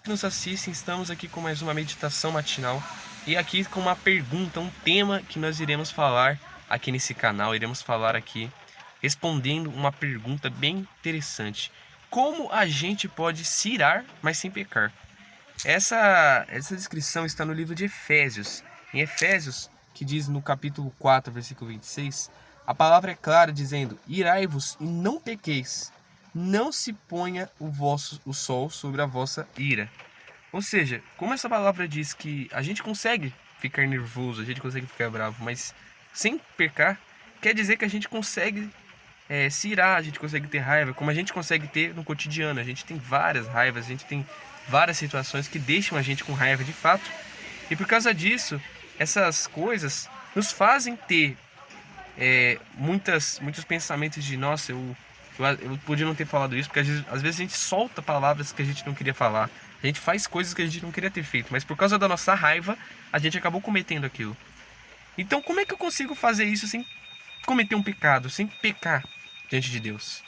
que nos assistem, estamos aqui com mais uma meditação matinal e aqui com uma pergunta, um tema que nós iremos falar aqui nesse canal, iremos falar aqui respondendo uma pergunta bem interessante. Como a gente pode se irar, mas sem pecar? Essa descrição está no livro de Efésios. Em Efésios, que diz no capítulo 4, versículo 26, a palavra é clara dizendo: irai-vos e não pequeis, não se ponha o sol sobre a vossa ira. Ou seja, como essa palavra diz que a gente consegue ficar nervoso, a gente consegue ficar bravo, mas sem pecar, quer dizer que a gente consegue se irar, a gente consegue ter raiva, como a gente consegue ter no cotidiano. A gente tem várias raivas, a gente tem várias situações que deixam a gente com raiva de fato. E por causa disso, essas coisas nos fazem ter muitos pensamentos de nossa, eu podia não ter falado isso, porque às vezes a gente solta palavras que a gente não queria falar, a gente faz coisas que a gente não queria ter feito, mas por causa da nossa raiva, a gente acabou cometendo aquilo. Então como é que eu consigo fazer isso sem cometer um pecado, sem pecar diante de Deus?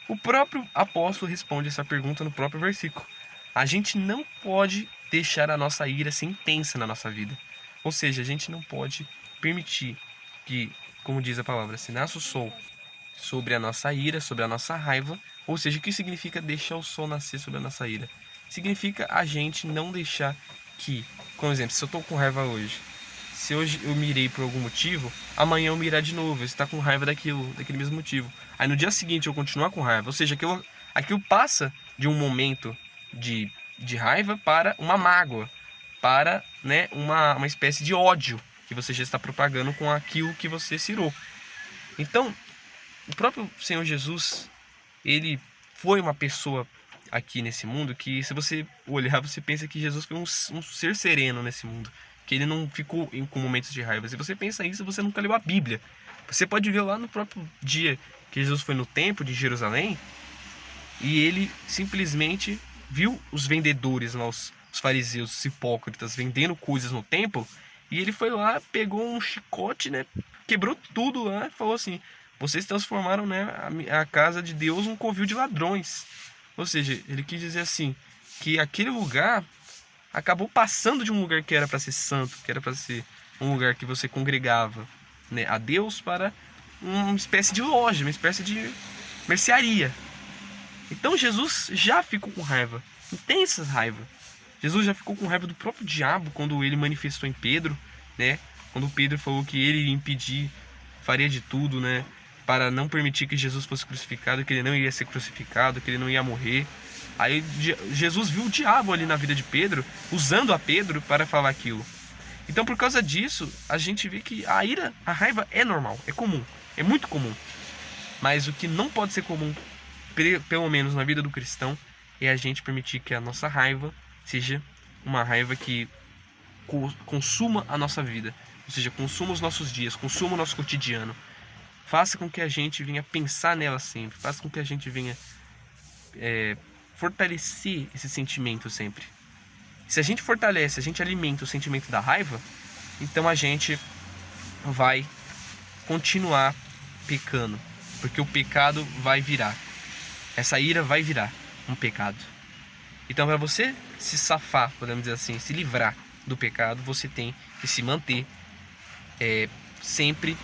O próprio apóstolo responde essa pergunta no próprio versículo. A gente não pode deixar a nossa ira ser intensa na nossa vida. Ou seja, a gente não pode permitir que, como diz a palavra, se nasce o sol sobre a nossa ira, sobre a nossa raiva. Ou seja, o que significa deixar o sol nascer sobre a nossa ira? Significa a gente não deixar que, como exemplo, se eu estou com raiva hoje, se hoje eu me irei por algum motivo, amanhã eu me irá de novo, eu estou com raiva daquele mesmo motivo. Aí no dia seguinte eu continuar com raiva, ou seja, aquilo passa de um momento de raiva para uma mágoa, para uma espécie de ódio que você já está propagando com aquilo que você se irou. Então, o próprio Senhor Jesus, ele foi uma pessoa aqui nesse mundo que, se você olhar, você pensa que Jesus foi um ser sereno nesse mundo, que ele não ficou com momentos de raiva. Se você pensa isso, você nunca leu a Bíblia. Você pode ver lá no próprio dia que Jesus foi no templo de Jerusalém e ele simplesmente viu os vendedores lá, os fariseus, os hipócritas, vendendo coisas no templo, e ele foi lá, pegou um chicote, quebrou tudo lá e falou assim: vocês transformaram a casa de Deus num covil de ladrões. Ou seja, ele quis dizer assim, que aquele lugar acabou passando de um lugar que era para ser santo, que era para ser um lugar que você congregava a Deus, para uma espécie de loja, uma espécie de mercearia. Então Jesus já ficou com raiva, intensa raiva. Jesus já ficou com raiva do próprio diabo quando ele manifestou em Pedro, quando Pedro falou que ele iria impedir, faria de tudo, para não permitir que Jesus fosse crucificado, que ele não iria ser crucificado, que ele não ia morrer. Aí Jesus viu o diabo ali na vida de Pedro, usando a Pedro para falar aquilo. Então, por causa disso, a gente vê que a ira, a raiva é normal, é comum, é muito comum. Mas o que não pode ser comum, pelo menos na vida do cristão, é a gente permitir que a nossa raiva seja uma raiva que consuma a nossa vida, ou seja, consuma os nossos dias, consuma o nosso cotidiano. Faça com que a gente venha pensar nela sempre, faça com que a gente venha fortalecer esse sentimento sempre. Se a gente fortalece, a gente alimenta o sentimento da raiva, então a gente vai continuar pecando, porque o pecado vai virar, essa ira vai virar um pecado. Então, para você se safar, podemos dizer assim, se livrar do pecado, você tem que se manter sempre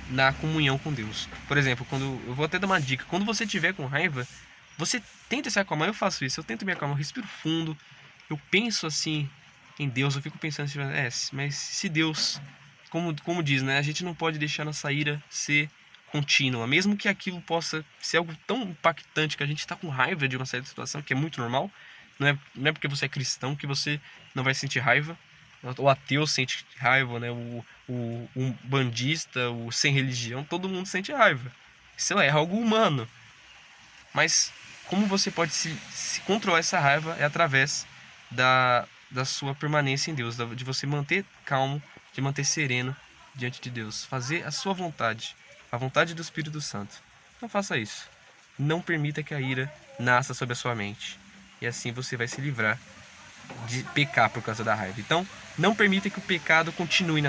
na comunhão com Deus. Por exemplo, eu vou até dar uma dica: quando você estiver com raiva, você tenta se acalmar. Eu faço isso, eu tento me acalmar, eu respiro fundo, eu penso assim em Deus, eu fico pensando assim, mas se Deus, como diz, a gente não pode deixar nossa ira ser contínua, mesmo que aquilo possa ser algo tão impactante que a gente está com raiva de uma certa situação, que é muito normal. Não é porque você é cristão que você não vai sentir raiva. O ateu sente raiva, o bandista, o sem religião, todo mundo sente raiva. Isso é algo humano. Mas como você pode se controlar essa raiva é através da sua permanência em Deus, de você manter calmo, de manter sereno diante de Deus, fazer a sua vontade, a vontade do Espírito Santo. Então faça isso. Não permita que a ira nasça sobre a sua mente. E assim você vai se livrar de pecar por causa da raiva. Então, não permita que o pecado continue,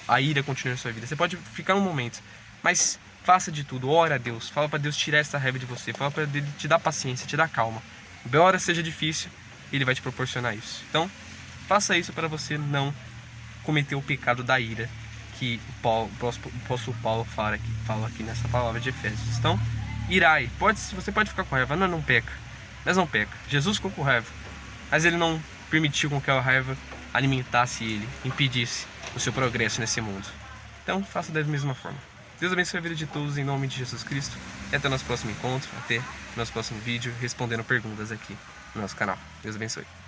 a ira continue na sua vida. Você pode ficar um momento, mas faça de tudo. Ora a Deus, fala para Deus tirar essa raiva de você, fala para Deus te dar paciência, te dar calma. Embora seja difícil, Ele vai te proporcionar isso. Então, faça isso para você não cometer o pecado da ira que o apóstolo Paulo fala aqui nessa palavra de Efésios. Então, irai. Você pode ficar com raiva, não peca. Mas não peca. Jesus ficou com raiva, mas ele não permitiu com que a raiva alimentasse ele, impedisse o seu progresso nesse mundo. Então, faça da mesma forma. Deus abençoe a vida de todos em nome de Jesus Cristo. E até o nosso próximo encontro, até o nosso próximo vídeo, respondendo perguntas aqui no nosso canal. Deus abençoe.